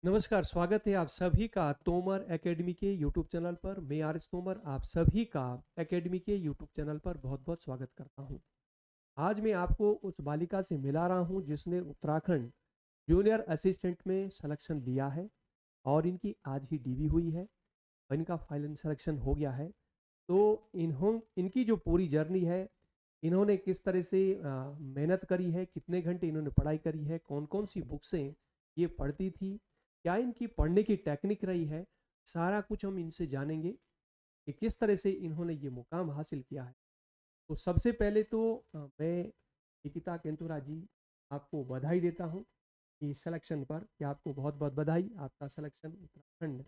नमस्कार, स्वागत है आप सभी का तोमर एकेडमी के यूट्यूब चैनल पर। मैं आर एस तोमर आप सभी का एकेडमी के यूट्यूब चैनल पर बहुत-बहुत स्वागत करता हूं। आज मैं आपको उस बालिका से मिला रहा हूं जिसने उत्तराखंड जूनियर असिस्टेंट में सिलेक्शन लिया है और इनकी आज ही डीवी हुई है और इनका फाइनल सिलेक्शन हो गया है। तो इनकी जो पूरी जर्नी है, इन्होंने किस तरह से मेहनत करी है, कितने घंटे इन्होंने पढ़ाई करी है, कौन-कौन सी बुक्सें ये पढ़ती थी, क्या इनकी पढ़ने की टेक्निक रही है, सारा कुछ हम इनसे जानेंगे कि किस तरह से इन्होंने ये मुकाम हासिल किया है। तो सबसे पहले तो मैं निकिता केंतुरा जी आपको बधाई देता हूँ इस सिलेक्शन पर कि आपको बहुत-बहुत बधाई। आपका सिलेक्शन उत्तराखंड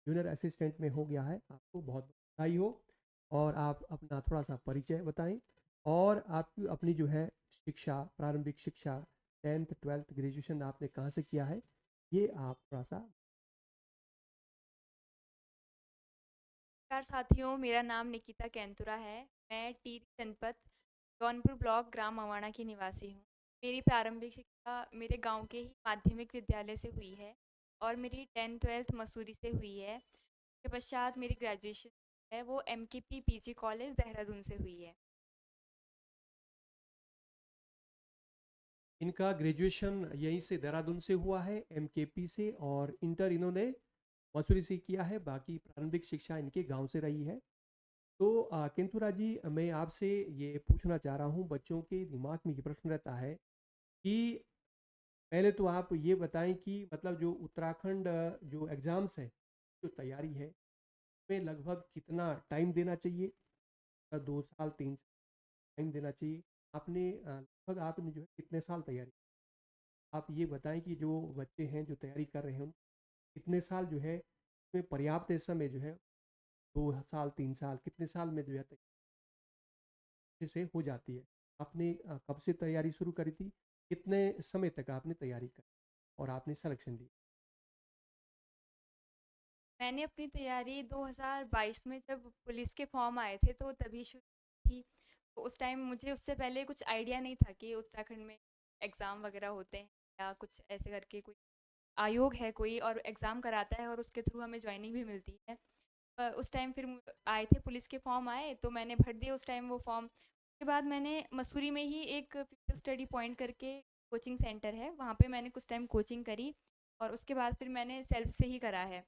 जूनियर असिस्टेंट में हो गया है। आपको बहुत बधाई हो और आप अपना थोड़ा-सा परिचय बताएँ और आप अपनी जो है शिक्षा, प्रारंभिक शिक्षा 10th, 12th, ग्रेजुएशन आपने कहाँ से किया है? ये आप थोड़ा-सा। नमस्कार साथियों, मेरा नाम निकिता कैंतुरा है। मैं टिहरी जनपद जौनपुर ब्लॉक ग्राम अवाणा की निवासी हूँ। मेरी प्रारंभिक शिक्षा मेरे गांव के ही माध्यमिक विद्यालय से हुई है और मेरी 10th-12th मसूरी से हुई है। इसके पश्चात मेरी ग्रेजुएशन है वो एमकेपी पीजी कॉलेज देहरादून से हुई है। इनका ग्रेजुएशन यहीं से देहरादून से हुआ है, एमकेपी से, और इंटर इन्होंने मसूरी से किया है। बाकी प्रारंभिक शिक्षा इनके गांव से रही है। तो किंतुरा जी, मैं आपसे ये पूछना चाह रहा हूँ, बच्चों के दिमाग में ये प्रश्न रहता है कि पहले तो आप ये बताएं कि मतलब जो उत्तराखंड जो एग्ज़ाम्स है, जो तैयारी है, में लगभग कितना टाइम देना चाहिए? 2 साल 3 साल टाइम देना चाहिए? आपने लगभग आपने जो है कितने साल तैयारी, आप ये बताएं कि जो बच्चे हैं जो तैयारी कर रहे हैं कितने साल जो है इसमें पर्याप्त समय जो है, 2 साल 3 साल कितने साल में जो है अच्छे से हो जाती है? आपने कब से तैयारी शुरू करी थी? कितने समय तक आपने तैयारी करी और आपने सिलेक्शन लिया? मैंने अपनी तैयारी 2022 में जब पुलिस के फॉर्म आए थे तो तभी शुरू की थी। तो उस टाइम मुझे उससे पहले कुछ आइडिया नहीं था कि उत्तराखंड में एग्ज़ाम वगैरह होते हैं या कुछ ऐसे करके कोई आयोग है कोई और एग्ज़ाम कराता है और उसके थ्रू हमें ज्वाइनिंग भी मिलती है। उस टाइम फिर आए थे पुलिस के फॉर्म आए तो मैंने भर दिए उस टाइम वो फॉर्म। उसके बाद मैंने मसूरी में ही एक फ्यूचर स्टडी पॉइंट करके कोचिंग सेंटर है, वहाँ पे मैंने कुछ टाइम कोचिंग करी और उसके बाद फिर मैंने सेल्फ से ही करा है।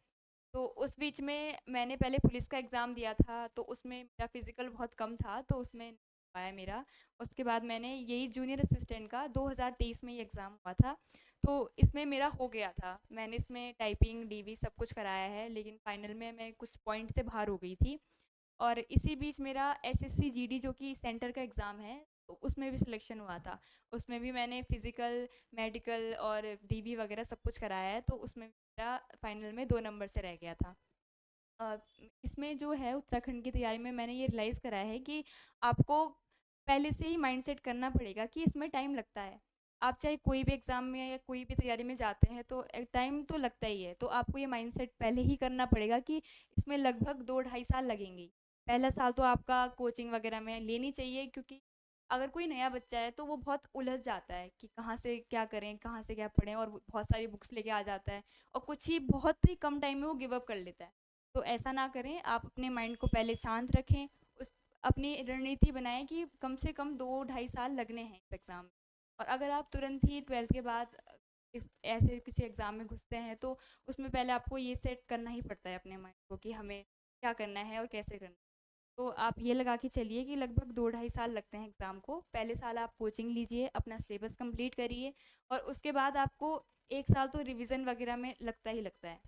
तो उस बीच में मैंने पहले पुलिस का एग्ज़ाम दिया था, तो उसमें मेरा फ़िज़िकल बहुत कम था, तो उसमें नहीं हो पाया मेरा। उसके बाद मैंने यही जूनियर असिस्टेंट का 2023 में ये एग्ज़ाम हुआ था, तो इसमें मेरा हो गया था। मैंने इसमें टाइपिंग, डीवी सब कुछ कराया है, लेकिन फाइनल में मैं कुछ पॉइंट से बाहर हो गई थी। और इसी बीच मेरा एसएससी जीडी जो कि सेंटर का एग्ज़ाम है, तो उसमें भी सिलेक्शन हुआ था। उसमें भी मैंने फ़िज़िकल, मेडिकल और डीवी वगैरह सब कुछ कराया है, तो उसमें मेरा फाइनल में 2 नंबर से रह गया था। अ, इसमें जो है उत्तराखंड की तैयारी में मैंने ये रियलाइज़ करा है कि आपको पहले से ही माइंडसेट करना पड़ेगा कि इसमें टाइम लगता है। आप चाहे कोई भी एग्ज़ाम में या कोई भी तैयारी में जाते हैं तो टाइम तो लगता ही है। तो आपको ये माइंडसेट पहले ही करना पड़ेगा कि इसमें लगभग 2 ढाई साल लगेंगे ही। पहला साल तो आपका कोचिंग वग़ैरह में लेनी चाहिए, क्योंकि अगर कोई नया बच्चा है तो वो बहुत उलझ जाता है कि कहाँ से क्या करें, कहाँ से क्या पढ़ें, और वो बहुत सारी बुक्स लेके आ जाता है और कुछ ही बहुत ही कम टाइम में वो गिव अप कर लेता है। तो ऐसा ना करें, आप अपने माइंड को पहले शांत रखें, उस अपनी रणनीति बनाएं कि कम से कम 2 ढाई साल लगने हैं इस एग्ज़ाम में। और अगर आप तुरंत ही 12th के बाद इस ऐसे किसी एग्ज़ाम में घुसते हैं तो उसमें पहले आपको ये सेट करना ही पड़ता है अपने माइंड को कि हमें क्या करना है और कैसे करना है। तो आप ये लगा के चलिए कि लगभग 2 ढाई साल लगते हैं एग्ज़ाम को। पहले साल आप कोचिंग लीजिए, अपना सिलेबस कंप्लीट करिए और उसके बाद आपको 1 साल तो रिवीज़न वगैरह में लगता ही लगता है।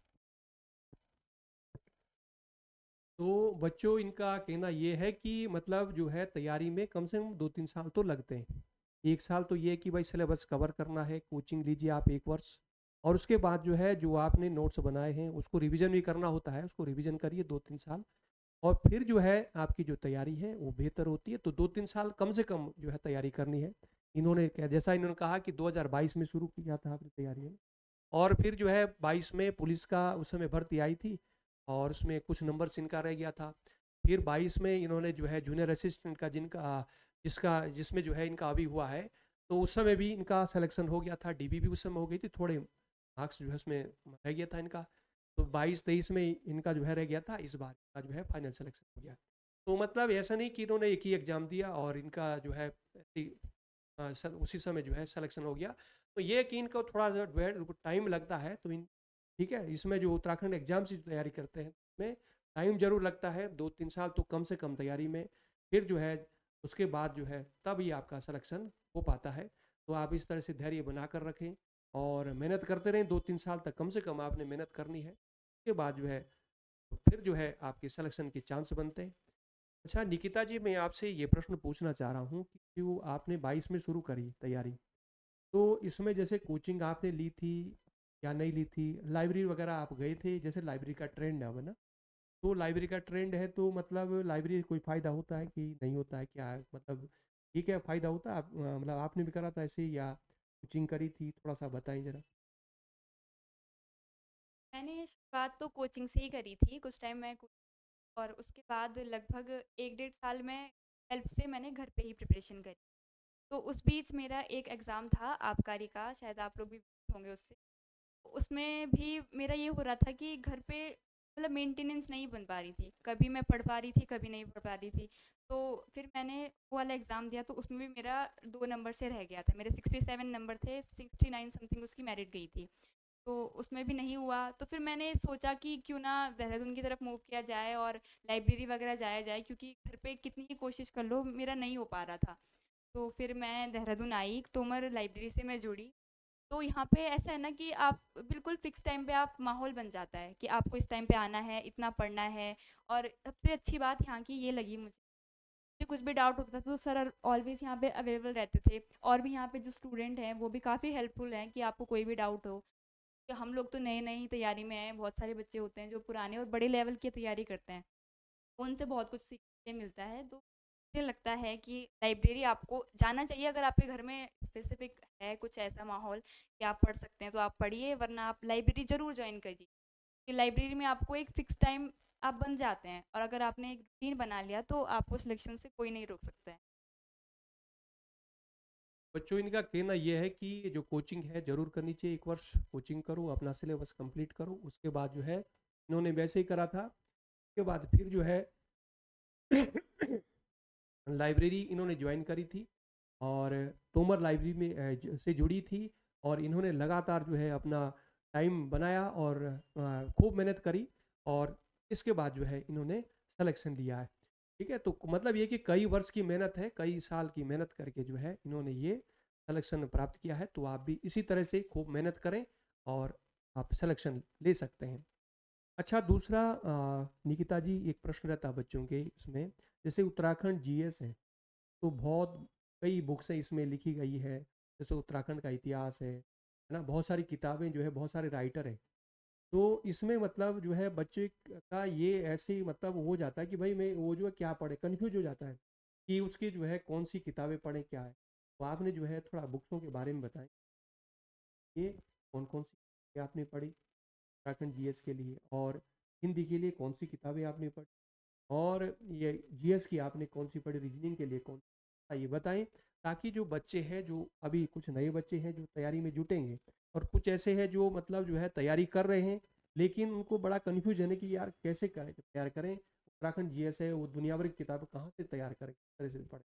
तो बच्चों, इनका कहना ये है कि मतलब जो है तैयारी में कम से कम 2-3 साल तो लगते हैं। 1 साल तो ये है कि भाई सिलेबस कवर करना है, कोचिंग लीजिए आप 1 वर्ष, और उसके बाद जो है जो आपने नोट्स बनाए हैं उसको रिवीजन भी करना होता है, उसको रिवीजन करिए 2-3 साल, और फिर जो है आपकी जो तैयारी है वो बेहतर होती है। तो 2-3 साल कम से कम जो है तैयारी करनी है। इन्होंने क्या, जैसा इन्होंने कहा कि 2022 में शुरू किया था आपने तैयारी है, और फिर जो है 22 में पुलिस का उस समय भर्ती आई थी और उसमें कुछ नंबर्स इनका रह गया था। फिर 22 में इन्होंने जो है जूनियर असिस्टेंट का जिसमें जो है इनका अभी हुआ है, तो उस समय भी इनका सिलेक्शन हो गया था, डीबी भी उस समय हो गई थी। थोड़े मार्क्स जो है उसमें रह गया था इनका। तो 22-23 में इनका जो है रह गया था, इस बार का जो है फाइनल सिलेक्शन हो गया। तो मतलब ऐसा नहीं कि इन्होंने एक ही एग्ज़ाम दिया और इनका जो है सर उसी समय जो है सिलेक्शन हो गया। तो ये है कि इनको थोड़ा-सा जो है टाइम लगता है, तो इन ठीक है, इसमें जो उत्तराखंड एग्ज़ाम्स की तैयारी करते हैं, इसमें टाइम ज़रूर लगता है, 2-3 साल तो कम से कम तैयारी में, फिर जो है उसके बाद जो है तब ही आपका सिलेक्शन हो पाता है। तो आप इस तरह से धैर्य बनाकर रखें और मेहनत करते रहें, 2-3 साल तक कम से कम आपने मेहनत करनी है। उसके बाद जो है फिर जो है आपके सिलेक्शन के चांस बनते हैं। अच्छा निकिता जी, मैं आपसे ये प्रश्न पूछना चाह रहा हूँ कि जो आपने 22 में शुरू करी तैयारी, तो इसमें जैसे कोचिंग आपने ली थी या नहीं ली थी? लाइब्रेरी वगैरह आप गए थे? जैसे लाइब्रेरी का ट्रेंड है अब ना, तो लाइब्रेरी का ट्रेंड है तो मतलब लाइब्रेरी कोई फ़ायदा होता है कि नहीं होता है? क्या है मतलब ठीक है फ़ायदा होता है? मतलब आपने भी करा था ऐसे ही या कोचिंग करी थी? थोड़ा-सा बताएँ ज़रा। मैंने शुरुआत तो कोचिंग से ही करी थी, कुछ टाइम मैं और उसके बाद लगभग 1 डेढ़ साल में हेल्प से मैंने घर पे ही प्रिपरेशन करी। तो उस बीच मेरा एक एग्ज़ाम था आबकारी का, शायद आप लोग भी होंगे उससे। उसमें भी मेरा ये हो रहा था कि घर पे मतलब मेंटेनेंस नहीं बन पा रही थी। कभी मैं पढ़ पा रही थी, कभी नहीं पढ़ पा रही थी। तो फिर मैंने वो वाला एग्ज़ाम दिया तो उसमें भी मेरा 2 नंबर से रह गया था। मेरे 67 नंबर थे, 69 समथिंग उसकी मेरिट गई थी। तो उसमें भी नहीं हुआ, तो फिर मैंने सोचा कि क्यों ना देहरादून की तरफ मूव किया जाए और लाइब्रेरी वगैरह जाया जाए क्योंकि घर पे कितनी ही कोशिश कर लो, मेरा नहीं हो पा रहा था। तो फिर मैं देहरादून आई, तोमर लाइब्रेरी से मैं जुड़ी। तो यहाँ पे ऐसा है ना कि आप बिल्कुल फिक्स टाइम पे आप माहौल बन जाता है कि आपको इस टाइम पे आना है, इतना पढ़ना है और सबसे अच्छी बात यहाँ की ये लगी मुझे कि कुछ भी डाउट होता था तो सर ऑलवेज़ यहाँ पे अवेलेबल रहते थे और भी यहाँ पे जो स्टूडेंट हैं वो भी काफ़ी हेल्पफुल हैं कि आपको कोई भी डाउट हो। कि हम लोग तो नए-नए ही तैयारी में हैं, बहुत सारे बच्चे होते हैं जो पुराने और बड़े लेवल की तैयारी करते हैं। उनसे बहुत कुछ सीखने मिलता है, तो मुझे लगता है कि लाइब्रेरी आपको जाना चाहिए अगर आपके घर में स्पेसिफिक है कुछ ऐसा माहौल कि आप पढ़ सकते हैं, तो आप पढ़िए वरना आप लाइब्रेरी ज़रूर जॉइन करिए। कि लाइब्रेरी में आपको एक फ़िक्स टाइम आप बन जाते हैं और अगर आपने एक रूटीन बना लिया तो आपको सिलेक्शन से कोई नहीं रोक सकता है। बच्चों इनका कहना ये है कि जो कोचिंग है ज़रूर करनी चाहिए, 1 वर्ष कोचिंग करो, अपना सिलेबस कंप्लीट करो, उसके बाद जो है इन्होंने वैसे ही करा था। उसके बाद फिर जो है लाइब्रेरी इन्होंने ज्वाइन करी थी और तोमर लाइब्रेरी में से जुड़ी थी और इन्होंने लगातार जो है अपना टाइम बनाया और खूब मेहनत करी और इसके बाद जो है इन्होंने सिलेक्शन लिया है। ठीक है, तो मतलब ये कि कई वर्ष की मेहनत है, कई साल की मेहनत करके जो है इन्होंने ये सिलेक्शन प्राप्त किया है, तो आप भी इसी तरह से खूब मेहनत करें और आप सिलेक्शन ले सकते हैं। अच्छा दूसरा निकिता जी एक प्रश्न रहता है बच्चों के इसमें, जैसे उत्तराखंड जीएस है, तो बहुत कई बुक्स हैं इसमें लिखी गई है, जैसे उत्तराखंड का इतिहास है ना? बहुत सारी किताबें जो है, बहुत सारे राइटर हैं। तो इसमें मतलब जो है बच्चे का ये ऐसे ही मतलब हो जाता है कि भाई मैं वो जो है क्या पढ़े, कन्फ्यूज हो जाता है कि उसकी जो है कौन सी किताबें पढ़ें क्या है। तो आपने जो है थोड़ा बुक्सों के बारे में बताएं, ये कौन-कौन सी किताबें आपने पढ़ी उत्तराखंड जीएस के लिए और हिंदी के लिए कौन सी किताबें आपने पढ़ी? और ये जीएस की आपने कौन-सी पढ़ी, रीजनिंग के लिए कौन ये बताएँ ताकि जो बच्चे हैं, जो अभी कुछ नए बच्चे हैं जो तैयारी में जुटेंगे और कुछ ऐसे हैं जो मतलब जो है तैयारी कर रहे हैं, लेकिन उनको बड़ा कन्फ्यूजन है कि यार कैसे करें तैयार करें? उत्तराखंड जीएस है, वो दुनिया भर की किताबें कहाँ से तैयार करें, किस तरह से पढ़ें?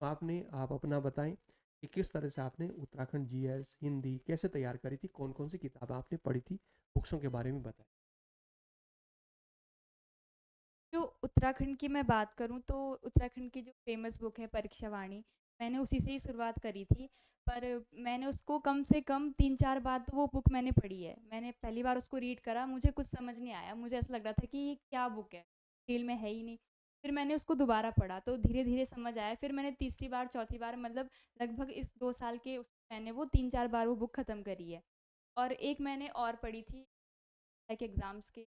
तो आप अपना बताएँ कि किस तरह से आपने उत्तराखंड जीएस, हिंदी कैसे तैयार करी थी? कौन-कौन सी किताब आपने पढ़ी थी? बुक्सों के बारे में बताएँ। जो उत्तराखंड की मैं बात करूँ तो उत्तराखंड की जो फ़ेमस बुक है परीक्षावाणी, मैंने उसी से ही शुरुआत करी थी। पर मैंने उसको कम से कम 3-4 बार तो वो बुक मैंने पढ़ी है। मैंने पहली बार उसको रीड करा, मुझे कुछ समझ नहीं आया। मुझे ऐसा लग रहा था कि ये क्या बुक है? डिटेल में है ही नहीं। फिर मैंने उसको दोबारा पढ़ा तो धीरे-धीरे समझ आया। फिर मैंने तीसरी बार, चौथी बार मतलब लगभग इस 2 साल के उस मैंने वो 3-4 बार वो बुक ख़त्म करी है। और एक मैंने और पढ़ी थी लाइक एग्ज़ाम्स के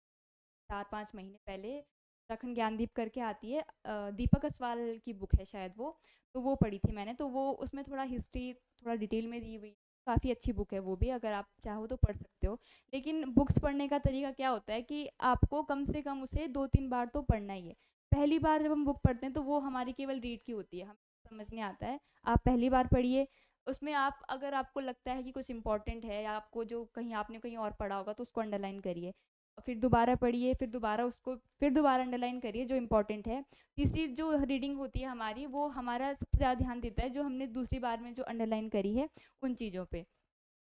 4-5 महीने पहले उत्तराखंड ज्ञानदीप करके आती है दीपक असवाल की बुक है शायद वो, तो वो पढ़ी थी मैंने, तो वो उसमें थोड़ा हिस्ट्री थोड़ा डिटेल में दी हुई काफ़ी अच्छी बुक है वो भी, अगर आप चाहो तो पढ़ सकते हो। लेकिन बुक्स पढ़ने का तरीका क्या होता है कि आपको कम से कम उसे 2-3 बार तो पढ़ना ही है। पहली बार जब हम बुक पढ़ते हैं तो वो हमारी केवल रीड की होती है, हमें समझ नहीं आता है। आप पहली बार पढ़िए, उसमें आप अगर आपको लगता है कि कुछ इम्पोर्टेंट है या आपको जो कहीं आपने कहीं और पढ़ा होगा तो उसको अंडरलाइन करिए। फिर दोबारा पढ़िए, फिर दोबारा उसको फिर दोबारा अंडरलाइन करिए जो इम्पोर्टेंट है। तीसरी जो रीडिंग होती है हमारी, वो हमारा सबसे ज़्यादा ध्यान देता है जो हमने दूसरी बार में जो अंडरलाइन करी है, उन चीज़ों पे।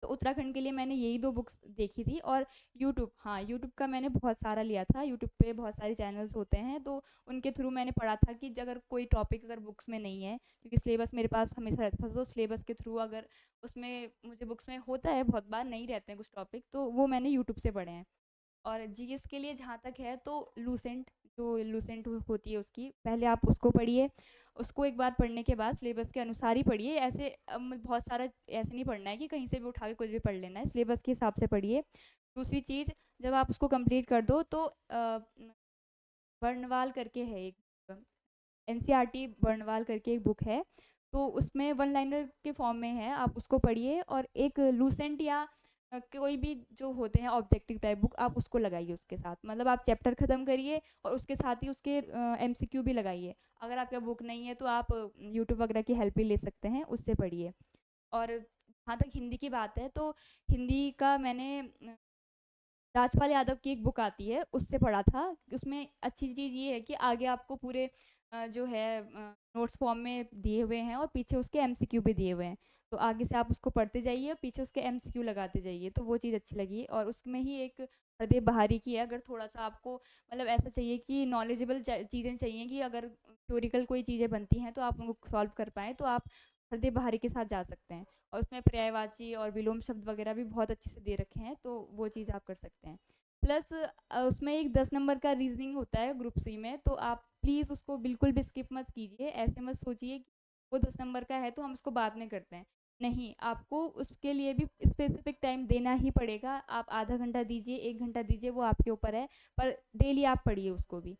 तो उत्तराखंड के लिए मैंने यही 2 बुक्स देखी थी। और यूट्यूब, हाँ, यूट्यूब का मैंने बहुत सारा लिया था। यूट्यूब पे बहुत सारे चैनल्स होते हैं, तो उनके थ्रू मैंने पढ़ा था कि अगर कोई टॉपिक अगर बुक्स में नहीं है, क्योंकि सिलेबस मेरे पास हमेशा रहता था, तो सिलेबस के थ्रू अगर उसमें मुझे बुक्स में होता है, बहुत बार नहीं रहते हैं कुछ टॉपिक, तो वो मैंने यूट्यूब से पढ़े हैं। और जीएस के लिए जहाँ तक है तो लूसेंट, जो लूसेंट होती है उसकी पहले आप उसको पढ़िए। उसको एक बार पढ़ने के बाद सिलेबस के अनुसार ही पढ़िए। ऐसे बहुत सारा ऐसे नहीं पढ़ना है कि कहीं से भी उठा के कुछ भी पढ़ लेना है, सिलेबस के हिसाब से पढ़िए। दूसरी चीज़, जब आप उसको कंप्लीट कर दो तो बर्नवाल करके है एक, एनसीईआरटी बर्नवाल करके एक बुक है, तो उसमें वन लाइनर के फॉर्म में है, आप उसको पढ़िए। और एक लूसेंट या कोई भी जो होते हैं ऑब्जेक्टिव टाइप बुक, आप उसको लगाइए उसके साथ। मतलब आप चैप्टर ख़त्म करिए और उसके साथ ही उसके एमसीक्यू भी लगाइए। अगर आपके बुक नहीं है तो आप यूट्यूब वगैरह की हेल्प भी ले सकते हैं, उससे पढ़िए। और जहाँ तक हिंदी की बात है, तो हिंदी का मैंने राजपाल यादव की एक बुक आती है, उससे पढ़ा था। उसमें अच्छी चीज़ ये है कि आगे आपको पूरे जो है नोट्स फॉर्म में दिए हुए हैं और पीछे उसके एमसीक्यू भी दिए हुए हैं। तो आगे से आप उसको पढ़ते जाइए और पीछे उसके एमसीक्यू लगाते जाइए, तो वो चीज़ अच्छी लगी। और उसमें ही एक हृदय बहारी की है, अगर थोड़ा-सा आपको मतलब ऐसा चाहिए कि नॉलेजेबल चीज़ें चाहिए कि अगर थ्योरिकल कोई चीज़ें बनती हैं तो आप उनको सॉल्व कर पाएँ, तो आप हृदय बहारी के साथ जा सकते हैं। और उसमें पर्यायवाची और विलोम शब्द वगैरह भी बहुत अच्छे से दे रखे हैं, तो वो चीज़ आप कर सकते हैं। प्लस उसमें एक 10 नंबर का रीजनिंग होता है ग्रुप सी में, तो आप प्लीज़ उसको बिल्कुल भी स्किप मत कीजिए। ऐसे मत सोचिए कि वो 10 नंबर का है तो हम उसको बाद में करते हैं। नहीं, आपको उसके लिए भी स्पेसिफिक टाइम देना ही पड़ेगा। आप आधा घंटा दीजिए, 1 घंटा दीजिए, वो आपके ऊपर है, पर डेली आप पढ़िए उसको भी।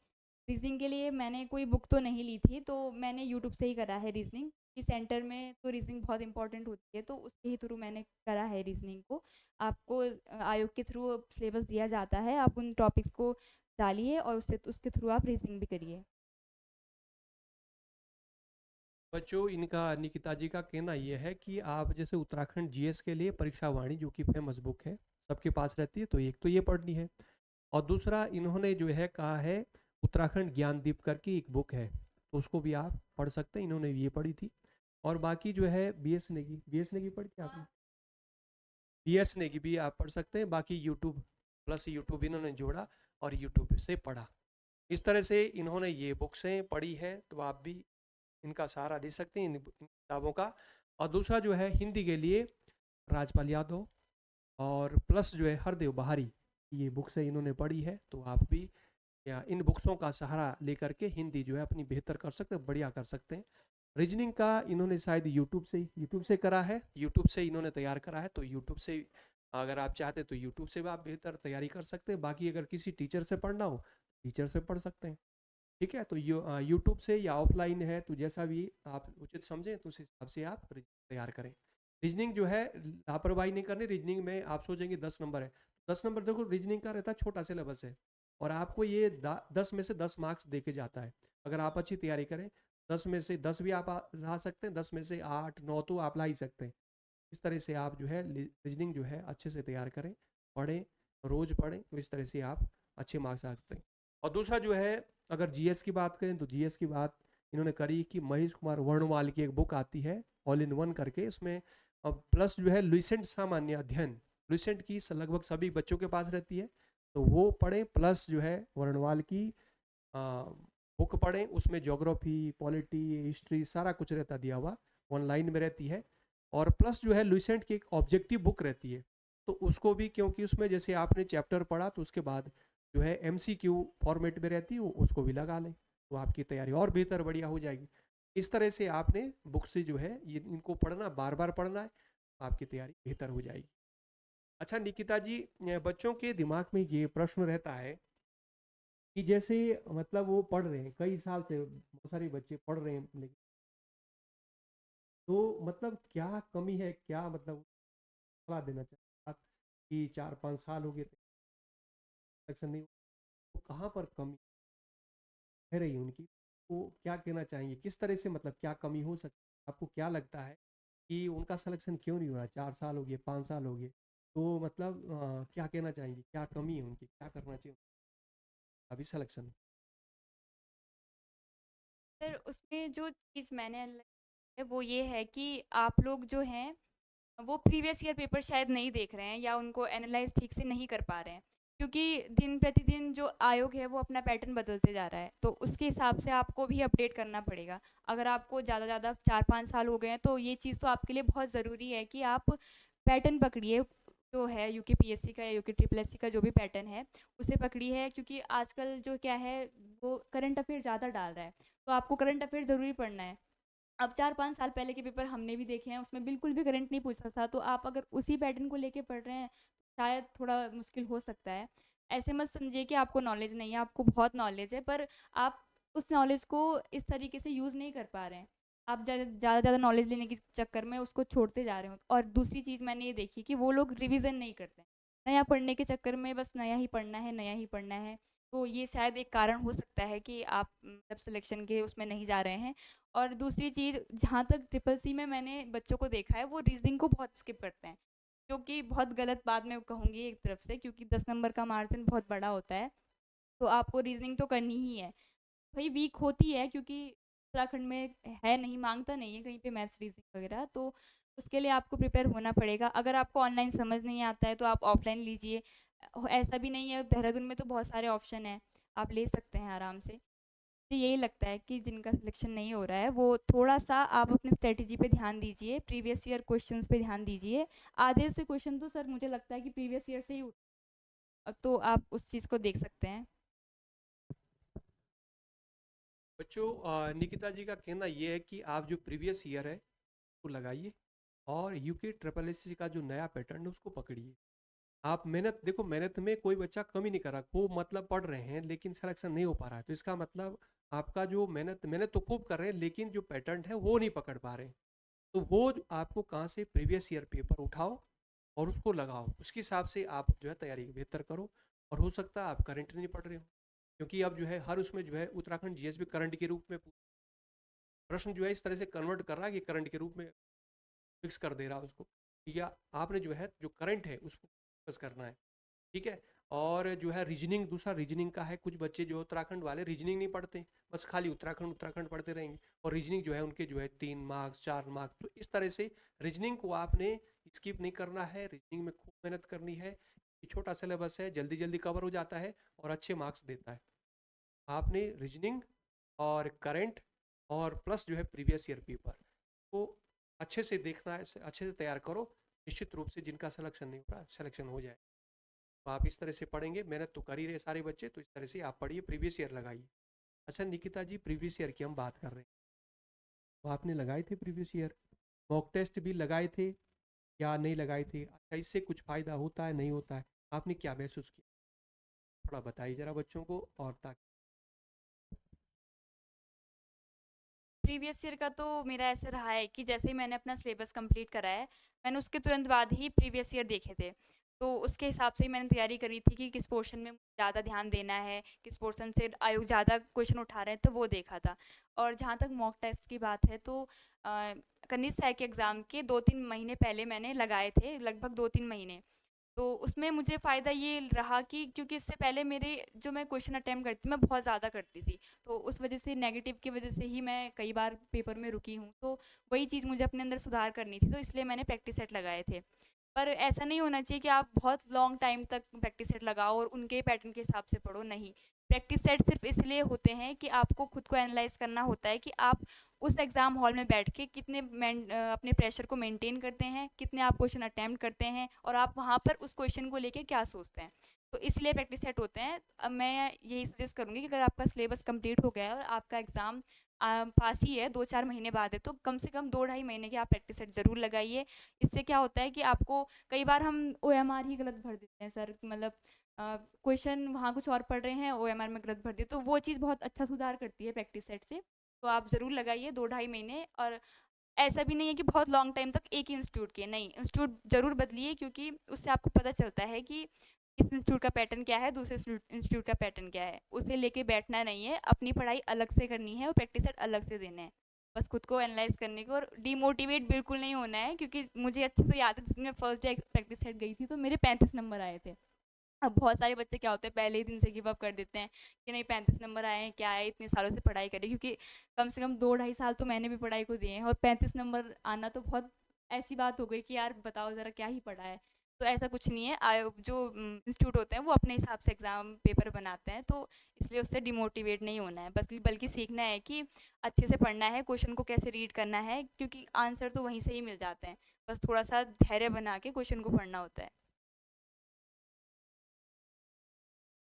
रीजनिंग के लिए मैंने कोई बुक तो नहीं ली थी, तो मैंने यूट्यूब से ही करा है रीजनिंग। कि सेंटर में तो रीजनिंग बहुत इंपॉर्टेंट होती है, तो उसके ही थ्रू मैंने करा है रीजनिंग को। आपको आयोग के थ्रू सिलेबस दिया जाता है, आप उन टॉपिक्स को डालिए और उससे उसके थ्रू आप रीजनिंग भी करिए। बच्चों, इनका निकिता जी का कहना यह है कि आप जैसे उत्तराखंड जीएस के लिए परीक्षा वाणी जो कि फेमस बुक है, सबके पास रहती है, तो एक तो ये पढ़नी है। और दूसरा इन्होंने जो है कहा है उत्तराखंड ज्ञानदीप करके एक बुक है, तो उसको भी आप पढ़ सकते हैं। इन्होंने ये पढ़ी थी। और बाकी जो है बी एस नेगी पढ़ी थी आपने? बीएस नेगी भी आप पढ़ सकते हैं। बाकी यूट्यूब, प्लस यूट्यूब इन्होंने जोड़ा और यूट्यूब से पढ़ा। इस तरह से इन्होंने ये बुक्सें पढ़ी है, तो आप भी इनका सहारा ले सकते हैं, इन किताबों का। और दूसरा जो है हिंदी के लिए राजपाल यादव और प्लस जो है हरदेव बहारी, ये बुक्सें इन्होंने पढ़ी है, तो आप भी या इन बुक्सों का सहारा लेकर के हिंदी जो है अपनी बेहतर कर सकते हैं, बढ़िया कर सकते हैं। रीजनिंग का इन्होंने शायद यूट्यूब से करा है, यूट्यूब से इन्होंने तैयार करा है, तो यूट्यूब से अगर आप चाहते हैं तो यूट्यूब से भी आप बेहतर तैयारी कर सकते हैं। बाकी अगर किसी टीचर से पढ़ना हो, टीचर से पढ़ सकते हैं। ठीक है, तो यूट्यूब से या ऑफलाइन है, तो जैसा भी आप उचित समझें तो उस हिसाब से आप तैयार करें। रीजनिंग जो है लापरवाही नहीं करनी। रीजनिंग में आप सोचेंगे 10 नंबर है, 10 नंबर देखो रीजनिंग का रहता है, छोटा सिलेबस है, और आपको ये 10 में से 10 मार्क्स दे के जाता है। अगर आप अच्छी तैयारी करें, 10 में से 10 भी आप ला सकते हैं, 10 में से 8 9 तो आप ला ही सकते हैं। इस तरह से आप जो है रीजनिंग जो है अच्छे से तैयार करें, पढ़ें, रोज पढ़ें, तो इस तरह से आप अच्छे मार्क्स आ सकते हैं। और दूसरा जो है, अगर जीएस की बात करें तो जीएस की बात इन्होंने करी कि महेश कुमार वर्णवाल की एक बुक आती है ऑल इन वन करके, उसमें प्लस जो है लुसेंट सामान्य अध्ययन, लुसेंट की लगभग सभी बच्चों के पास रहती है, तो वो पढ़ें। प्लस जो है वर्णवाल की बुक पढ़ें, उसमें ज्योग्राफी, पॉलिटी, हिस्ट्री सारा कुछ रहता दिया हुआ, ऑनलाइन में रहती है। और प्लस जो है लुसेंट की एक ऑब्जेक्टिव बुक रहती है, तो उसको भी, क्योंकि उसमें जैसे आपने चैप्टर पढ़ा तो उसके बाद जो है एमसीक्यू फॉर्मेट में रहती है, उसको भी लगा लें, तो आपकी तैयारी और बेहतर बढ़िया हो जाएगी। इस तरह से आपने बुक से जो है ये इनको पढ़ना, बार बार पढ़ना है, तो आपकी तैयारी बेहतर हो जाएगी। अच्छा निकिता जी, बच्चों के दिमाग में ये प्रश्न रहता है कि जैसे मतलब वो पढ़ रहे हैं कई साल से, बहुत सारे बच्चे पढ़ रहे हैं, लेकिन तो मतलब क्या कमी है, क्या मतलब सलाह देना चाहते आप कि 4 5 साल हो गए सिलेक्शन नहीं हुआ, तो कहाँ पर कमी है रही उनकी, वो क्या कहना चाहेंगे, किस तरह से मतलब क्या कमी हो सकती है, आपको क्या लगता है कि उनका सिलेक्शन क्यों नहीं हो रहा? 4 साल हो गए, 5 साल हो गए। तो मतलब क्या कहना चाहेंगे? क्या कमी है उनकी? क्या करना चाहिए अभी सिलेक्शन? सर उसमें जो चीज़ मैंने है वो ये है कि आप लोग जो हैं वो प्रीवियस ईयर पेपर शायद नहीं देख रहे हैं या उनको एनालाइज़ ठीक से नहीं कर पा रहे हैं। क्योंकि दिन प्रतिदिन जो आयोग है वो अपना पैटर्न बदलते जा रहा है, तो उसके हिसाब से आपको भी अपडेट करना पड़ेगा। अगर आपको ज़्यादा 4-5 साल हो गए हैं तो ये चीज़ तो आपके लिए बहुत ज़रूरी है कि आप पैटर्न पकड़िए, जो है यूके पीएससी का या यूके ट्रिपल एससी का जो भी पैटर्न है, उसे पकड़िए क्योंकि आजकल जो क्या है वो करंट अफ़ेयर ज़्यादा डाल रहा है, तो आपको करंट अफ़ेयर ज़रूरी पढ़ना है। अब 4-5 साल पहले के पेपर हमने भी देखे हैं, उसमें बिल्कुल भी करंट नहीं पूछा था, तो आप अगर उसी पैटर्न को लेके पढ़ रहे हैं, शायद थोड़ा मुश्किल हो सकता है। ऐसे मत समझिए कि आपको नॉलेज नहीं है, आपको बहुत नॉलेज है, पर आप उस नॉलेज को इस तरीके से यूज़ नहीं कर पा रहे हैं। आप ज़्यादा नॉलेज लेने के चक्कर में उसको छोड़ते जा रहे हो। और दूसरी चीज़ मैंने ये देखी कि वो लोग रिविज़न नहीं करते हैं। नया पढ़ने के चक्कर में बस नया ही पढ़ना है, नया ही पढ़ना है। तो ये शायद एक कारण हो सकता है कि आप मतलब सिलेक्शन के उसमें नहीं जा रहे हैं। और दूसरी चीज़, जहाँ तक ट्रिपल सी में मैंने बच्चों को देखा है, वो रीज़निंग को बहुत स्किप करते हैं, जो कि बहुत गलत बात मैं कहूँगी एक तरफ से, क्योंकि 10 नंबर का मार्जिन बहुत बड़ा होता है, तो आपको रीज़निंग तो करनी ही है। भई वीक होती है क्योंकि उत्तराखंड में है नहीं, माँगता नहीं है कहीं पे मैथ्स, रीज़निंग वगैरह, तो उसके लिए आपको प्रिपेयर होना पड़ेगा। अगर आपको ऑनलाइन समझ नहीं आता है तो आप ऑफ़लाइन लीजिए। ऐसा भी नहीं है, देहरादून में तो बहुत सारे ऑप्शन हैं, आप ले सकते हैं आराम से। मुझे यही लगता है कि जिनका सिलेक्शन नहीं हो रहा है वो थोड़ा-सा आप अपनी स्ट्रैटेजी पे ध्यान दीजिए, प्रीवियस ईयर क्वेश्चंस पे ध्यान दीजिए। आधे से क्वेश्चन तो सर मुझे लगता है कि प्रीवियस ईयर से ही तो आप उस चीज़ को देख सकते हैं। बच्चों निकिता जी का कहना ये है कि आप जो प्रीवियस ईयर है, वो लगाइए और यूके ट्रिपल एससी का जो नया पैटर्न है उसको पकड़िए। आप मेहनत देखो, मेहनत में कोई बच्चा कमी नहीं कर रहा, खूब मतलब पढ़ रहे हैं लेकिन सिलेक्शन नहीं हो पा रहा है, तो इसका मतलब आपका जो मेहनत मेहनत तो खूब कर रहे हैं लेकिन जो पैटर्न है वो नहीं पकड़ पा रहे हैं। तो वो आपको कहाँ से प्रीवियस ईयर पेपर उठाओ और उसको लगाओ, उसके हिसाब से आप जो है तैयारी बेहतर करो। और हो सकता है आप करंट नहीं पढ़ रहे हो, क्योंकि अब जो है हर उसमें जो है उत्तराखंड जीएस भी करंट के रूप में प्रश्न जो है इस तरह से कन्वर्ट कर रहा है कि करंट के रूप में फिक्स कर दे रहा है उसको, या आपने जो है जो करंट है उसको फोकस करना है। ठीक है। और जो है रीजनिंग, दूसरा रीजनिंग का है, कुछ बच्चे जो उत्तराखंड वाले रीजनिंग नहीं पढ़ते, बस खाली उत्तराखंड उत्तराखंड पढ़ते रहेंगे, और रीजनिंग जो है उनके जो है 3 मार्क्स 4 मार्क्स, तो इस तरह से रीजनिंग को आपने स्किप नहीं करना है, रीजनिंग में खूब मेहनत करनी है। ये छोटा सिलेबस है, जल्दी जल्दी कवर हो जाता है और अच्छे मार्क्स देता है। आपने रीजनिंग और करंट और प्लस जो है प्रीवियस ईयर पेपर को अच्छे से देखना है, अच्छे से तैयार करो। निश्चित रूप से जिनका सिलेक्शन नहीं हो रहा सिलेक्शन हो जाए। तो आप इस तरह से पढ़ेंगे, मेहनत तो कर ही रहे सारे बच्चे, तो इस तरह से आप पढ़िए, प्रीवियस ईयर लगाइए। अच्छा निकिता जी, प्रीवियस ईयर की हम बात कर रहे हैं, तो आपने लगाए थे प्रीवियस ईयर, मॉक टेस्ट भी लगाए थे या नहीं लगाए थे? अच्छा, इससे कुछ फ़ायदा होता है नहीं होता है? आपने क्या महसूस किया, थोड़ा बताइए ज़रा बच्चों को, और ताकि प्रीवियस ईयर का तो मेरा ऐसा रहा है कि जैसे ही मैंने अपना सिलेबस कंप्लीट करा है, मैंने उसके तुरंत बाद ही प्रीवियस ईयर देखे थे। तो उसके हिसाब से ही मैंने तैयारी करी थी कि किस पोर्शन में ज़्यादा ध्यान देना है, किस पोर्शन से आयोग ज़्यादा क्वेश्चन उठा रहे हैं, तो वो देखा था। और जहाँ तक मॉक टेस्ट की बात है तो कनिष्ठ सहायक एग्ज़ाम के 2-3 महीने पहले मैंने लगाए थे, लगभग 2-3 महीने। तो उसमें मुझे फ़ायदा ये रहा कि क्योंकि इससे पहले मेरे जो मैं क्वेश्चन अटेम्प्ट करती थी, मैं बहुत ज़्यादा करती थी। तो उस वजह से नेगेटिव की वजह से ही मैं कई बार पेपर में रुकी हूँ। तो वही चीज़ मुझे अपने अंदर सुधार करनी थी, तो इसलिए मैंने प्रैक्टिस सेट लगाए थे। पर ऐसा नहीं होना चाहिए कि आप बहुत लॉन्ग टाइम तक प्रैक्टिस सेट लगाओ और उनके पैटर्न के हिसाब से पढ़ो, नहीं। प्रैक्टिस सेट सिर्फ़ इसलिए होते हैं कि आपको खुद को एनालाइज़ करना होता है कि आप उस एग्ज़ाम हॉल में बैठ के कितने अपने प्रेशर को मेंटेन करते हैं, कितने आप क्वेश्चन अटेम्प्ट करते हैं और आप वहाँ पर उस क्वेश्चन को लेके क्या सोचते हैं। तो इसलिए प्रैक्टिस सेट होते हैं। अब मैं यही सजेस्ट करूँगी कि अगर आपका सिलेबस कंप्लीट हो गया है और आपका एग्ज़ाम पास ही है, 2-4 महीने बाद है, तो कम से कम 2 ढाई महीने के आप प्रैक्टिस सेट ज़रूर लगाइए। इससे क्या होता है कि आपको कई बार हम ओएमआर ही गलत भर देते हैं सर, मतलब क्वेश्चन वहाँ कुछ और पढ़ रहे हैं, ओएमआर में गलत भर दिया, तो वो चीज़ बहुत अच्छा सुधार करती है प्रैक्टिस सेट से। तो आप ज़रूर लगाइए 2 ढाई महीने। और ऐसा भी नहीं है कि बहुत लॉन्ग टाइम तक एक ही इंस्टीट्यूट के, नहीं, इंस्टीट्यूट ज़रूर बदलिए क्योंकि उससे आपको पता चलता है कि इस इंस्टीट्यूट का पैटर्न क्या है, दूसरे इंस्टीट्यूट का पैटर्न क्या है। उसे लेके बैठना नहीं है, अपनी पढ़ाई अलग से करनी है और प्रैक्टिस सेट अलग से देने हैं। बस खुद को एनालाइज़ करने की, और डिमोटिवेट बिल्कुल नहीं होना है, क्योंकि मुझे अच्छे से याद है, जिस दिन मैं फर्स्ट डे प्रैक्टिस सेट गई थी तो मेरे 35 नंबर आए थे। अब बहुत सारे बच्चे क्या होते हैं, पहले ही दिन से गिव अप कर देते हैं कि नहीं 35 नंबर आए हैं, क्या है, इतने सालों से पढ़ाई करी, क्योंकि कम से कम 2 ढाई साल तो मैंने भी पढ़ाई को दिए हैं, और 35 नंबर आना तो बहुत ऐसी बात हो गई कि यार बताओ ज़रा क्या ही पढ़ा है। तो ऐसा कुछ नहीं है, जो इंस्टीट्यूट होते हैं वो अपने हिसाब से एग्ज़ाम पेपर बनाते हैं, तो इसलिए उससे डिमोटिवेट नहीं होना है, बस बल्कि सीखना है कि अच्छे से पढ़ना है, क्वेश्चन को कैसे रीड करना है, क्योंकि आंसर तो वहीं से ही मिल जाते हैं, बस थोड़ा सा धैर्य बना के क्वेश्चन को पढ़ना होता है।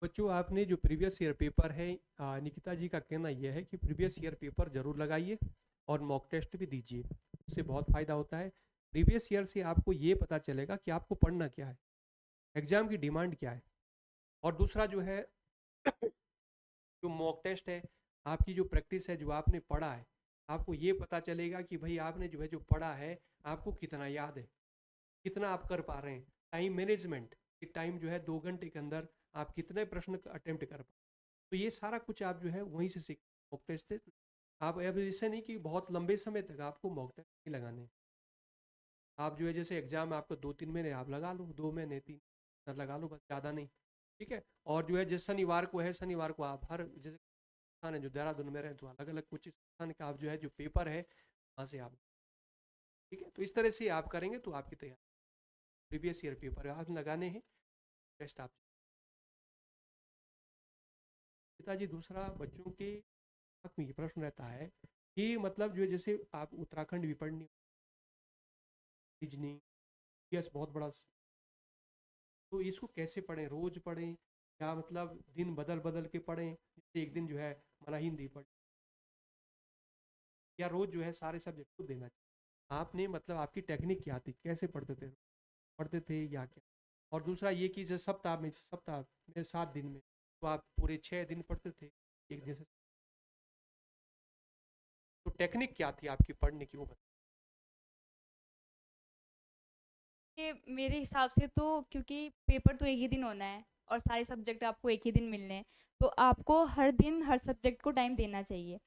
बच्चों, आपने जो प्रीवियस ईयर पेपर है, निकिता जी का कहना यह है कि प्रीवियस ईयर पेपर जरूर लगाइए और मॉक टेस्ट भी दीजिए। इससे बहुत फ़ायदा होता है। प्रीवियस ईयर से आपको ये पता चलेगा कि आपको पढ़ना क्या है, एग्ज़ाम की डिमांड क्या है। और दूसरा जो है जो मॉक टेस्ट है, आपकी जो प्रैक्टिस है, जो आपने पढ़ा है, आपको ये पता चलेगा कि भाई आपने जो है जो पढ़ा है, आपको कितना याद है, कितना आप कर पा रहे हैं। टाइम मैनेजमेंट, कि टाइम जो है 2 घंटे के अंदर आप कितने प्रश्न अटेम्प्ट कर पाए। तो ये सारा कुछ आप जो है वहीं से सीख, मॉक टेस्ट से। आप अब ऐसे नहीं कि बहुत लंबे समय तक आपको मॉक टेस्ट नहीं लगाने हैं। आप जो है जैसे एग्जाम है आपको 2-3 महीने आप लगा लो, 2 महीने 3 लगा लो, बस ज़्यादा नहीं। ठीक है। और जो है जिस शनिवार को है, शनिवार को आप हर जैसे स्थान है जो देहरादून में रहे तो अलग अलग कुछ स्थान का आप जो है जो पेपर है वहाँ से आप, ठीक है। तो इस तरह से आप करेंगे तो आपकी तैयारी, प्रीवियस ईयर पेपर आप लगाने हैं, टेस्ट आप। पिताजी, दूसरा बच्चों के दिमाग में ये प्रश्न रहता है कि मतलब जो है जैसे आप उत्तराखंड भी पढ़नी, रीजनिंग, यस बहुत बड़ा तो इसको कैसे पढ़ें, रोज पढ़ें या मतलब दिन बदल बदल के पढ़ें, जैसे एक दिन जो है हमारा हिंदी पढ़, या रोज जो है सारे सब्जेक्ट को देना चाहिए। आपने मतलब आपकी टेक्निक क्या थी, कैसे पढ़ते थे या क्या। और दूसरा ये कि जैसे सप्ताह में 7 दिन में तो आप पूरे 6 दिन पढ़ते थे एक दिन से, तो टेक्निक क्या थी आपकी पढ़ने की वो बताइए। ये मेरे हिसाब से तो, क्योंकि पेपर तो एक ही दिन होना है और सारे सब्जेक्ट आपको एक ही दिन मिलने हैं, तो आपको हर दिन हर सब्जेक्ट को टाइम देना चाहिए।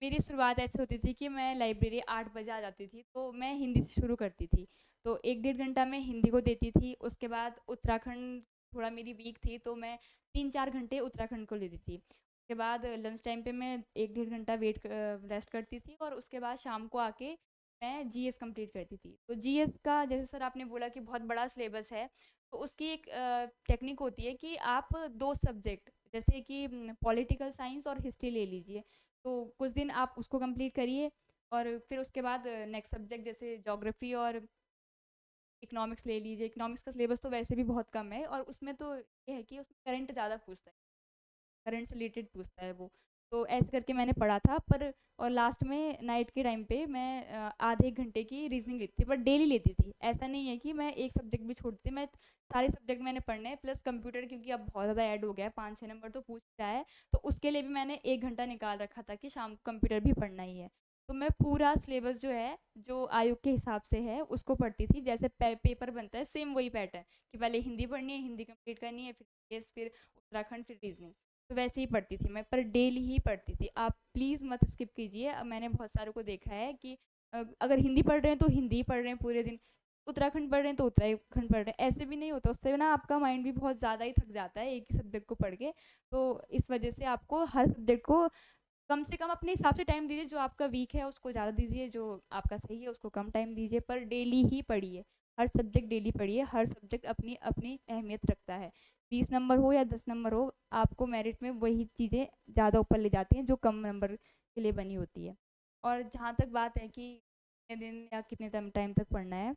मेरी शुरुआत ऐसे होती थी कि मैं लाइब्रेरी 8 बजे आ जाती थी, तो मैं हिंदी से शुरू करती थी। तो 1 डेढ़ घंटा मैं हिंदी को देती थी, उसके बाद उत्तराखंड थोड़ा मेरी वीक थी, तो मैं 3-4 घंटे उत्तराखंड को लेती थी। उसके बाद लंच टाइम पे मैं 1 डेढ़ घंटा रेस्ट करती थी, और उसके बाद शाम को आके मैं जीएस कंप्लीट करती थी। तो जीएस का, जैसे सर आपने बोला कि बहुत बड़ा सिलेबस है, तो उसकी एक टेक्निक होती है कि आप 2 सब्जेक्ट, जैसे कि पॉलिटिकल साइंस और हिस्ट्री ले लीजिए। तो कुछ दिन आप उसको कंप्लीट करिए, और फिर उसके बाद नेक्स्ट सब्जेक्ट जैसे ज्योग्राफी और इकोनॉमिक्स ले लीजिए। इकोनॉमिक्स का सिलेबस तो वैसे भी बहुत कम है, और उसमें तो ये है कि उसमें करंट ज़्यादा पूछता है, करंट से रिलेटेड पूछता है वो। तो ऐसे करके मैंने पढ़ा था, पर और लास्ट में नाइट के टाइम पे मैं आधे 1 घंटे की रीजनिंग लेती थी, पर डेली लेती थी। ऐसा नहीं है कि मैं एक सब्जेक्ट भी छोड़ती थी, मैं सारे सब्जेक्ट मैंने पढ़ने हैं, प्लस कंप्यूटर क्योंकि अब बहुत ज़्यादा ऐड हो गया है, 5-6 नंबर तो पूछ रहा है, तो उसके लिए भी मैंने 1 घंटा निकाल रखा था कि शाम को कंप्यूटर भी पढ़ना ही है। तो मैं पूरा सिलेबस जो है, जो आयोग के हिसाब से है, उसको पढ़ती थी। जैसे पेपर बनता है सेम वही पैटर्न, कि पहले हिंदी पढ़नी है, हिंदी कंप्लीट करनी है, फिर जीएस, फिर उत्तराखंड, फिर रीजनिंग। तो वैसे ही पढ़ती थी मैं, पर डेली ही पढ़ती थी। आप प्लीज़ मत स्किप कीजिए। मैंने बहुत सारों को देखा है कि अगर हिंदी पढ़ रहे हैं तो हिंदी पढ़ रहे हैं पूरे दिन, उत्तराखंड पढ़ रहे हैं तो उत्तराखंड पढ़ रहे हैं। ऐसे भी नहीं होता, उससे ना आपका माइंड भी बहुत ज़्यादा ही थक जाता है एक ही सब्जेक्ट को पढ़ के। तो इस वजह से आपको हर सब्जेक्ट को कम से कम अपने हिसाब से टाइम दीजिए। जो आपका वीक है उसको ज़्यादा दीजिए, जो आपका सही है उसको कम टाइम दीजिए, पर डेली ही पढ़िए। हर सब्जेक्ट डेली पढ़िए, हर सब्जेक्ट अपनी अपनी अहमियत रखता है। 20 नंबर हो या 10 नंबर हो, आपको मेरिट में वही चीज़ें ज़्यादा ऊपर ले जाती हैं जो कम नंबर के लिए बनी होती है। और जहाँ तक बात है कि कितने दिन या कितने टाइम तक पढ़ना है,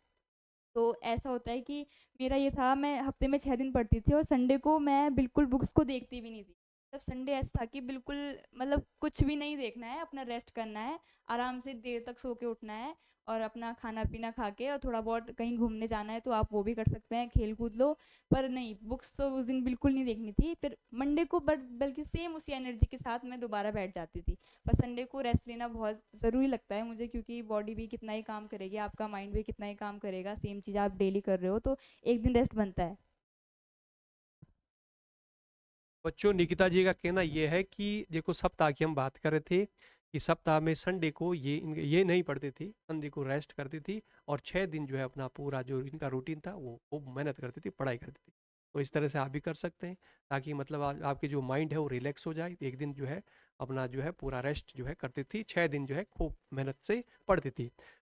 तो ऐसा होता है कि मेरा ये था, मैं हफ्ते में 6 दिन पढ़ती थी, और संडे को मैं बिल्कुल बुक्स को देखती भी नहीं थी। मतलब संडे ऐसा था कि बिल्कुल, मतलब कुछ भी नहीं देखना है, अपना रेस्ट करना है, आराम से देर तक सो के उठना है, और अपना खाना पीना खा के, और थोड़ा बहुत कहीं घूमने जाना है तो आप वो भी कर सकते हैं, खेल कूद लो। पर नहीं, बुक्स तो उस दिन बिल्कुल नहीं देखनी थी। फिर मंडे को बल्कि सेम उसी एनर्जी के साथ मैं दोबारा बैठ जाती थी। पर संडे को रेस्ट लेना बहुत ज़रूरी लगता है मुझे, क्योंकि बॉडी भी कितना ही काम करेगी, आपका माइंड भी कितना ही काम करेगा, सेम चीज़ आप डेली कर रहे हो, तो एक दिन रेस्ट बनता है। बच्चों, निकिता जी का कहना यह है कि देखो सप्ताह की हम बात कर रहे थे कि सप्ताह में संडे को ये नहीं पढ़ती थी, संडे को रेस्ट करती थी और 6 दिन जो है अपना पूरा जो इनका रूटीन था वो खूब मेहनत करती थी, पढ़ाई करती थी। तो इस तरह से आप भी कर सकते हैं ताकि मतलब आपके जो माइंड है वो रिलैक्स हो जाए। एक दिन जो है अपना जो है पूरा रेस्ट जो है करती थी, 6 दिन जो है खूब मेहनत से पढ़ती थी।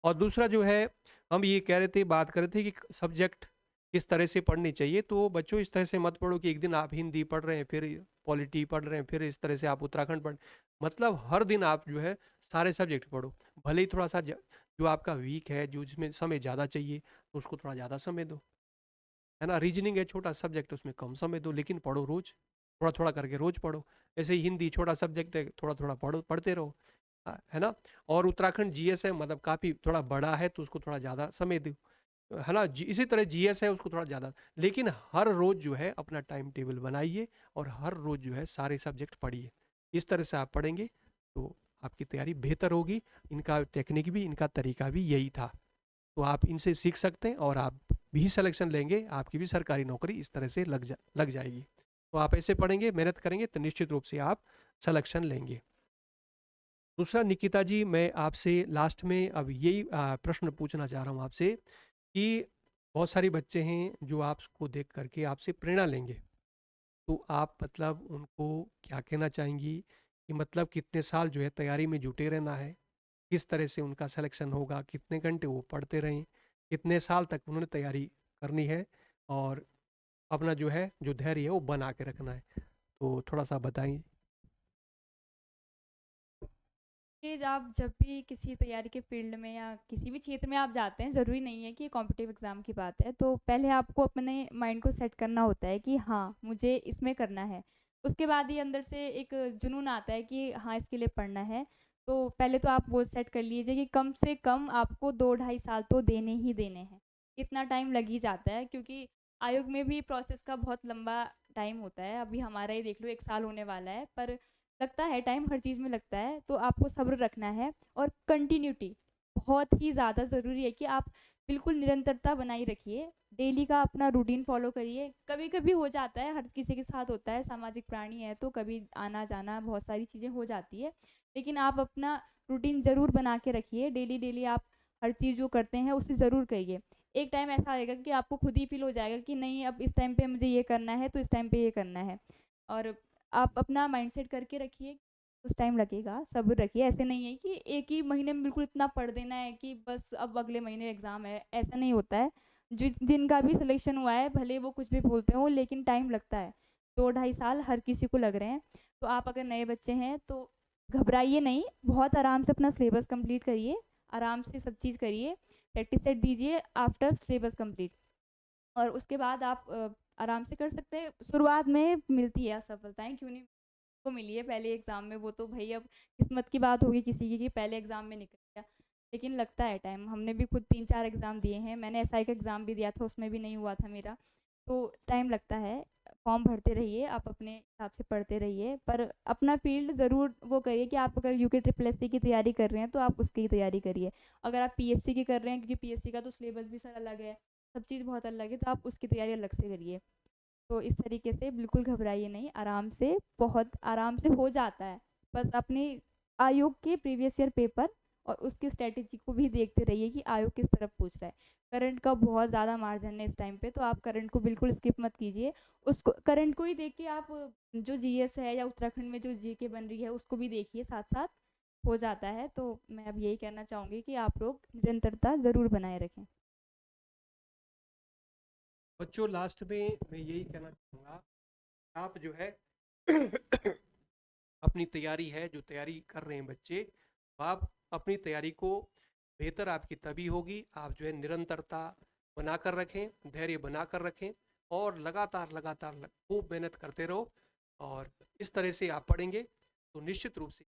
और दूसरा जो है हम ये कह रहे थे, बात कर रहे थे कि सब्जेक्ट किस तरह से पढ़नी चाहिए। तो बच्चों इस तरह से मत पढ़ो कि एक दिन आप हिंदी पढ़ रहे हैं, फिर पॉलिटी पढ़ रहे हैं, फिर इस तरह से आप उत्तराखंड पढ़, मतलब हर दिन आप जो है सारे सब्जेक्ट पढ़ो। भले ही थोड़ा सा जो आपका वीक है, जो जिसमें समय ज़्यादा चाहिए, तो उसको थोड़ा ज़्यादा समय दो, है ना। रीजनिंग है छोटा सब्जेक्ट, उसमें कम समय दो, लेकिन पढ़ो रोज, थोड़ा थोड़ा करके रोज पढ़ो। ऐसे ही हिंदी छोटा सब्जेक्ट है, थोड़ा थोड़ा पढ़ो, पढ़ते रहो, है ना। और उत्तराखंड जीएस है, मतलब काफ़ी थोड़ा बड़ा है, तो उसको थोड़ा ज़्यादा समय दो, है ना। इसी तरह जीएस है, उसको थोड़ा ज़्यादा, लेकिन हर रोज जो है अपना टाइम टेबल बनाइए और हर रोज जो है सारे सब्जेक्ट पढ़िए। इस तरह से आप पढ़ेंगे तो आपकी तैयारी बेहतर होगी। इनका टेक्निक भी, इनका तरीका भी यही था। तो आप इनसे सीख सकते हैं और आप भी सिलेक्शन लेंगे, आपकी भी सरकारी नौकरी इस तरह से लग जाएगी। तो आप ऐसे पढ़ेंगे, मेहनत करेंगे तो निश्चित रूप से आप सिलेक्शन लेंगे। दूसरा निकिता जी, मैं आपसे लास्ट में अब यही प्रश्न पूछना चाह रहा हूँ आपसे कि बहुत सारे बच्चे हैं जो आपको देख करके आपसे प्रेरणा लेंगे, तो आप मतलब उनको क्या कहना चाहेंगी कि मतलब कितने साल जो है तैयारी में जुटे रहना है, किस तरह से उनका सिलेक्शन होगा, कितने घंटे वो पढ़ते रहें, कितने साल तक उन्होंने तैयारी करनी है, और अपना जो है जो धैर्य है वो बना के रखना है, तो थोड़ा सा बताएं। ये आप जब भी किसी तैयारी के फील्ड में या किसी भी क्षेत्र में आप जाते हैं, ज़रूरी नहीं है कि कॉम्पिटिटिव एग्ज़ाम की बात है, तो पहले आपको अपने माइंड को सेट करना होता है कि हाँ, मुझे इसमें करना है। उसके बाद ही अंदर से एक जुनून आता है कि हाँ, इसके लिए पढ़ना है। तो पहले तो आप वो सेट कर लीजिए कि कम से कम आपको 2 ढाई साल तो देने ही देने हैं। इतना टाइम लग ही जाता है, क्योंकि आयोग में भी प्रोसेस का बहुत लंबा टाइम होता है। अभी हमारा ही देख लो, 1 साल होने वाला है, पर लगता है टाइम, हर चीज़ में लगता है, तो आपको सब्र रखना है। और कंटिन्यूटी बहुत ही ज़्यादा ज़रूरी है कि आप बिल्कुल निरंतरता बनाई रखिए। डेली का अपना रूटीन फॉलो करिए। कभी कभी हो जाता है, हर किसी के साथ होता है, सामाजिक प्राणी है तो कभी आना जाना बहुत सारी चीज़ें हो जाती है, लेकिन आप अपना रूटीन ज़रूर बना के रखिए। डेली डेली आप हर चीज़ जो करते हैं उसे ज़रूर करिए। एक टाइम ऐसा आएगा कि आपको खुद ही फील हो जाएगा कि नहीं, अब इस टाइम पे मुझे ये करना है, तो इस टाइम पे ये करना है। और आप अपना माइंडसेट करके रखिए, कुछ टाइम लगेगा, सब्र रखिए। ऐसे नहीं है कि एक ही महीने में बिल्कुल इतना पढ़ देना है कि बस अब अगले महीने एग्ज़ाम है, ऐसा नहीं होता है। जिनका भी सिलेक्शन हुआ है, भले वो कुछ भी बोलते हो, लेकिन टाइम लगता है। 2 ढाई साल हर किसी को लग रहे हैं। तो आप अगर नए बच्चे हैं तो घबराइए नहीं, बहुत आराम से अपना सिलेबस कंप्लीट करिए, आराम से सब चीज़ करिए, प्रैक्टिस सेट दीजिए आफ्टर सिलेबस कंप्लीट। और उसके बाद आप आराम से कर सकते हैं। शुरुआत में मिलती है असफलताएँ, क्यों नहीं को मिली है पहले एग्ज़ाम में, वो तो भई अब किस्मत की बात होगी किसी की कि पहले एग्ज़ाम में निकल गया। लेकिन लगता है टाइम, हमने भी खुद 3-4 एग्ज़ाम दिए हैं, मैंने एसआई का एग्ज़ाम भी दिया था, उसमें भी नहीं हुआ था मेरा। तो टाइम लगता है, फॉर्म भरते रहिए, आप अपने हिसाब से पढ़ते रहिए, पर अपना फ़ील्ड ज़रूर वो करिए कि आप अगर यूके ट्रिपल एससी की तैयारी कर रहे हैं, तो आप उसकी तैयारी करिए। अगर आप पीएससी की कर रहे हैं, क्योंकि पीएससी का तो सिलेबस भी सर अलग है, सब चीज़ बहुत अलग है, तो आप उसकी तैयारी अलग से करिए। तो इस तरीके से बिल्कुल घबराइए नहीं, आराम से, बहुत आराम से हो जाता है। बस अपने आयोग के प्रीवियस ईयर पेपर और उसकी स्ट्रेटेजी को भी देखते रहिए कि आयोग किस तरफ पूछ रहा है। करंट का बहुत ज़्यादा मार्जिन है इस टाइम पे, तो आप करंट को बिल्कुल स्किप मत कीजिए। उसको, करंट को ही देख के आप जो जीएस है या उत्तराखंड में जो जीके बन रही है उसको भी देखिए, साथ साथ हो जाता है। तो मैं अब यही कहना चाहूँगी कि आप लोग निरंतरता ज़रूर बनाए रखें। बच्चों लास्ट में मैं यही कहना चाहूँगा, आप जो है अपनी तैयारी है, जो तैयारी कर रहे हैं बच्चे, तो आप अपनी तैयारी को बेहतर आपकी तभी होगी, आप जो है निरंतरता बनाकर रखें, धैर्य बनाकर रखें और लगातार लगातार खूब मेहनत करते रहो। और इस तरह से आप पढ़ेंगे तो निश्चित रूप से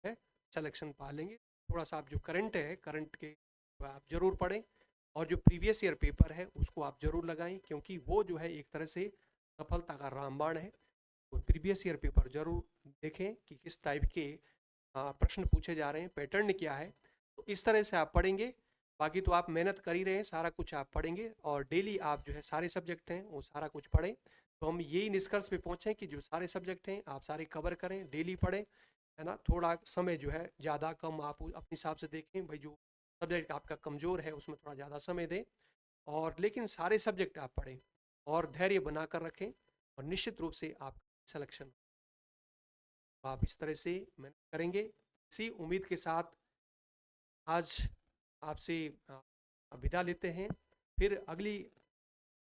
है सिलेक्शन पा लेंगे। थोड़ा सा आप जो करंट है, करंट के आप जरूर पढ़ें, और जो प्रीवियस ईयर पेपर है उसको आप जरूर लगाएं, क्योंकि वो जो है एक तरह से सफलता का रामबाण है। तो प्रीवियस ईयर पेपर जरूर देखें कि किस टाइप के प्रश्न पूछे जा रहे हैं, पैटर्न क्या है। तो इस तरह से आप पढ़ेंगे। बाकी तो आप मेहनत कर ही रहे हैं, सारा कुछ आप पढ़ेंगे और डेली आप जो है सारे सब्जेक्ट हैं वो सारा कुछ पढ़ें। तो हम यही निष्कर्ष पे पहुँचे कि जो सारे सब्जेक्ट हैं आप सारे कवर करें, डेली पढ़ें, है ना, थोड़ा समय जो है ज़्यादा कम आप अपने हिसाब से देखें भाई, जो सब्जेक्ट आपका कमज़ोर है उसमें थोड़ा ज़्यादा समय दें, और लेकिन सारे सब्जेक्ट आप पढ़ें और धैर्य बनाकर रखें, और निश्चित रूप से आप सिलेक्शन आप इस तरह से मेहनत करेंगे। इसी उम्मीद के साथ आज आपसे विदा लेते हैं, फिर अगली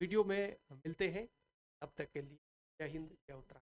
वीडियो में मिलते हैं। तब तक के लिए जय हिंद, जय उत्तराखंड।